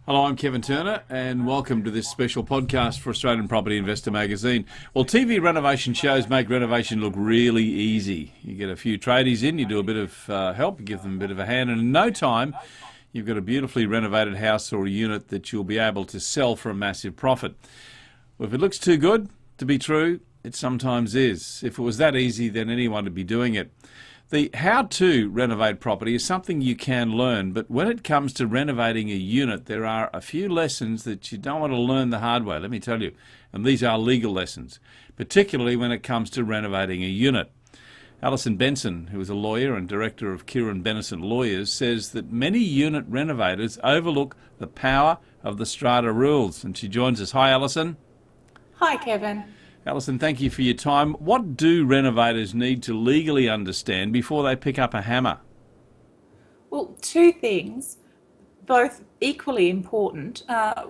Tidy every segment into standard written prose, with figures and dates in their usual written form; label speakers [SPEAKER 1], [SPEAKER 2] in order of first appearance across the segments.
[SPEAKER 1] Hello, I'm Kevin Turner, and welcome to this special podcast for Australian Property Investor Magazine. Well, TV renovation shows make renovation look really easy. You get a few tradies in, you do a bit of help, you give them a bit of a hand, and in no time, you've got a beautifully renovated house or a unit that you'll be able to sell for a massive profit. Well, if it looks too good to be true, it sometimes is. If it was that easy, then anyone would be doing it. The how to renovate property is something you can learn, but when it comes to renovating a unit, there are a few lessons that you don't want to learn the hard way, let me tell you. And these are legal lessons, particularly when it comes to renovating a unit. Alison Benson, who is a lawyer and director of Kieran Benison Lawyers, says that many unit renovators overlook the power of the strata rules. And she joins us. Hi, Alison.
[SPEAKER 2] Hi, Kevin.
[SPEAKER 1] Alison, thank you for your time. What do renovators need to legally understand before they pick up a hammer?
[SPEAKER 2] Well, two things, both equally important.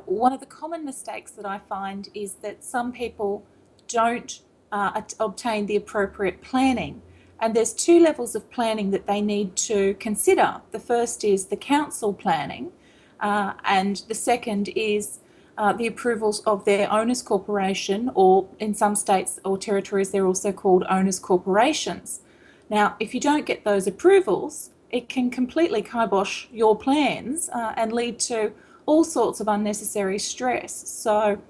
[SPEAKER 2] One of the common mistakes that I find is that some people don't obtain the appropriate planning. And there's two levels of planning that they need to consider. The first is the council planning, and the second is the approvals of their owners corporation, or in some states or territories they're also called owners corporations. Now, if you don't get those approvals, it can completely kibosh your plans and lead to all sorts of unnecessary stress. So,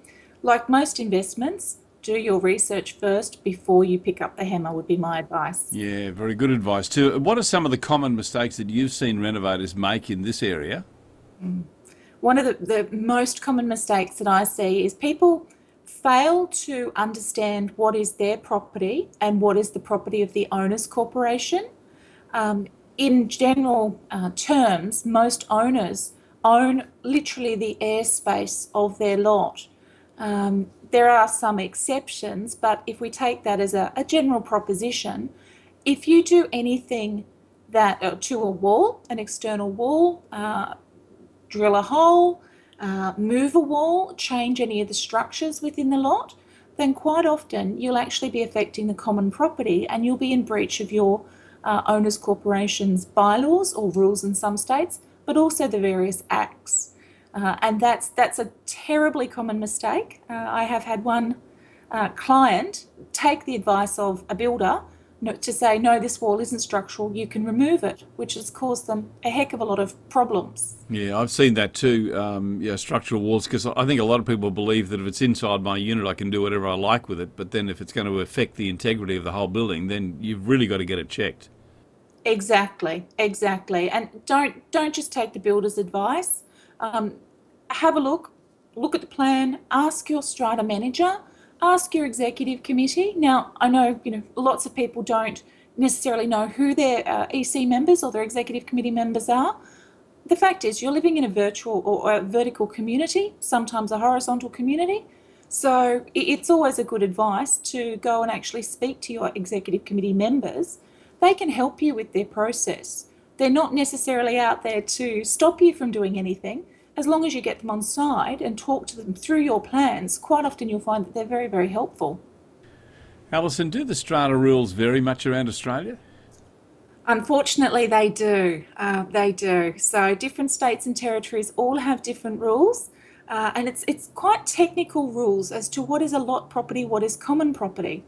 [SPEAKER 2] like most investments, do your research first before you pick up the hammer would be my advice.
[SPEAKER 1] Yeah, very good advice too. What are some of the common mistakes that you've seen renovators make in this area?
[SPEAKER 2] One of the most common mistakes that I see is people fail to understand what is their property and what is the property of the owners corporation. In general terms, most owners own literally the airspace of their lot. There are some exceptions, but if we take that as a general proposition, if you do anything that to a wall, an external wall, drill a hole, move a wall, change any of the structures within the lot, then quite often you'll actually be affecting the common property and you'll be in breach of your owners corporation's bylaws or rules in some states, but also the various acts. And that's a terribly common mistake. I have had one client take the advice of a builder to say, no, this wall isn't structural, you can remove it, which has caused them a heck of a lot of problems.
[SPEAKER 1] Yeah, I've seen that too, structural walls, because I think a lot of people believe that if it's inside my unit, I can do whatever I like with it, but then if it's going to affect the integrity of the whole building, then you've really got to get it checked.
[SPEAKER 2] Exactly. And don't just take the builder's advice. Have a look at the plan, ask your strata manager, ask your executive committee. Now, I know, lots of people don't necessarily know who their EC members or their executive committee members are. The fact is, you're living in a virtual or a vertical community, sometimes a horizontal community. So it's always a good advice to go and actually speak to your executive committee members. They can help you with their process. They're not necessarily out there to stop you from doing anything. As long as you get them on side and talk to them through your plans, quite often you'll find that they're very, very helpful.
[SPEAKER 1] Alison, do the strata rules vary much around Australia?
[SPEAKER 2] Unfortunately, they do. They do. So different states and territories all have different rules, and it's quite technical rules as to what is a lot property, what is common property.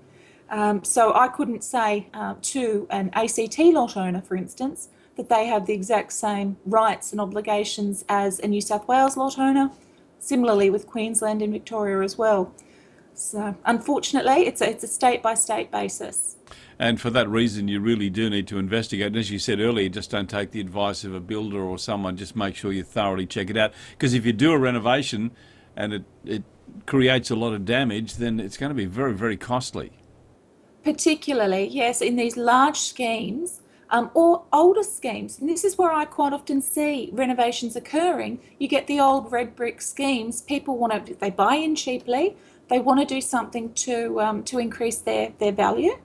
[SPEAKER 2] So I couldn't say to an ACT lot owner, for instance, that they have the exact same rights and obligations as a New South Wales lot owner, similarly with Queensland and Victoria as well. So unfortunately, it's a state-by-state basis.
[SPEAKER 1] And for that reason, you really do need to investigate. And as you said earlier, just don't take the advice of a builder or someone. Just make sure you thoroughly check it out. Because if you do a renovation and it creates a lot of damage, then it's going to be very, very costly.
[SPEAKER 2] Particularly, yes, in these large schemes, or older schemes. And this is where I quite often see renovations occurring. You get the old red brick schemes. People they buy in cheaply. They want to do something to increase their value.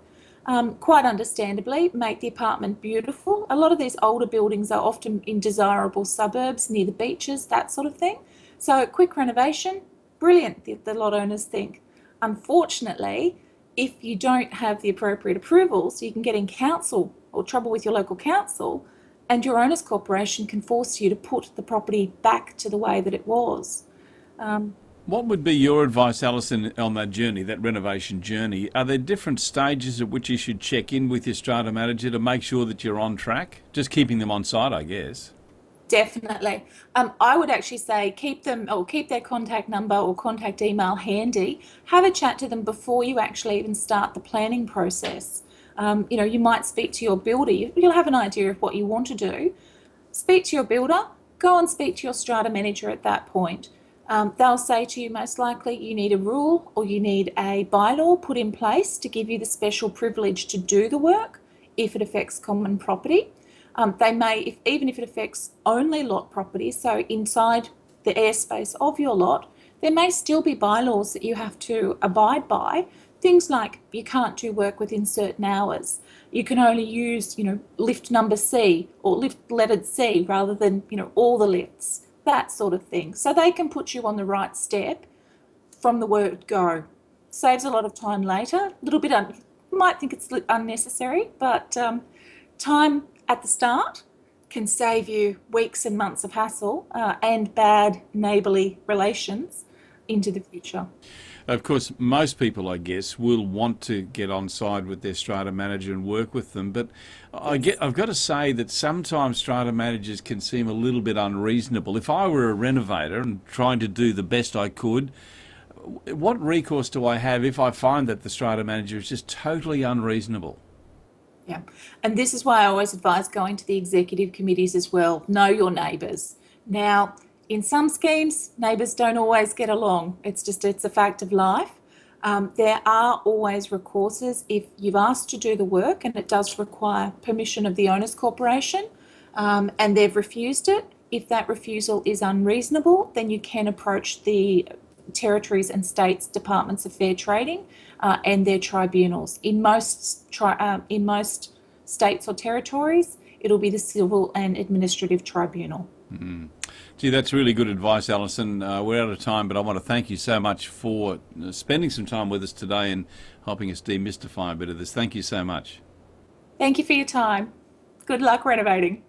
[SPEAKER 2] Quite understandably, make the apartment beautiful. A lot of these older buildings are often in desirable suburbs near the beaches, that sort of thing. So a quick renovation, brilliant, the lot owners think. Unfortunately, if you don't have the appropriate approvals, you can get in council or trouble with your local council and your owner's corporation can force you to put the property back to the way that it was.
[SPEAKER 1] What would be your advice, Alison, on that journey, that renovation journey? Are there different stages at which you should check in with your strata manager to make sure that you're on track? Just keeping them on side, I guess.
[SPEAKER 2] Definitely. I would actually say keep them or keep their contact number or contact email handy. Have a chat to them before you actually even start the planning process. You might speak to your builder. You'll have an idea of what you want to do. Speak to your builder. Go and speak to your strata manager at that point. They'll say to you most likely you need a rule or you need a bylaw put in place to give you the special privilege to do the work if it affects common property. They may, even if it affects only lot properties, so inside the airspace of your lot, there may still be bylaws that you have to abide by. Things like you can't do work within certain hours. You can only use, lift number C or lift lettered C rather than, all the lifts, that sort of thing. So they can put you on the right step from the word go. Saves a lot of time later. A little bit, you might think it's unnecessary, but time at the start can save you weeks and months of hassle and bad neighbourly relations into the future.
[SPEAKER 1] Of course, most people, I guess, will want to get on side with their strata manager and work with them. But I've got to say that sometimes strata managers can seem a little bit unreasonable. If I were a renovator and trying to do the best I could, what recourse do I have if I find that the strata manager is just totally unreasonable?
[SPEAKER 2] Yeah, and this is why I always advise going to the executive committees as well. Know your neighbours. Now, in some schemes, neighbours don't always get along. It's a fact of life. There are always recourses if you've asked to do the work and it does require permission of the owners corporation and they've refused it. If that refusal is unreasonable, then you can approach the territories and states departments of fair trading and their tribunals. In most states or territories, it'll be the civil and administrative tribunal.
[SPEAKER 1] Mm-hmm. Gee, that's really good advice, Alison. We're out of time, but I want to thank you so much for spending some time with us today and helping us demystify a bit of this. Thank you so much.
[SPEAKER 2] Thank you for your time. Good luck renovating.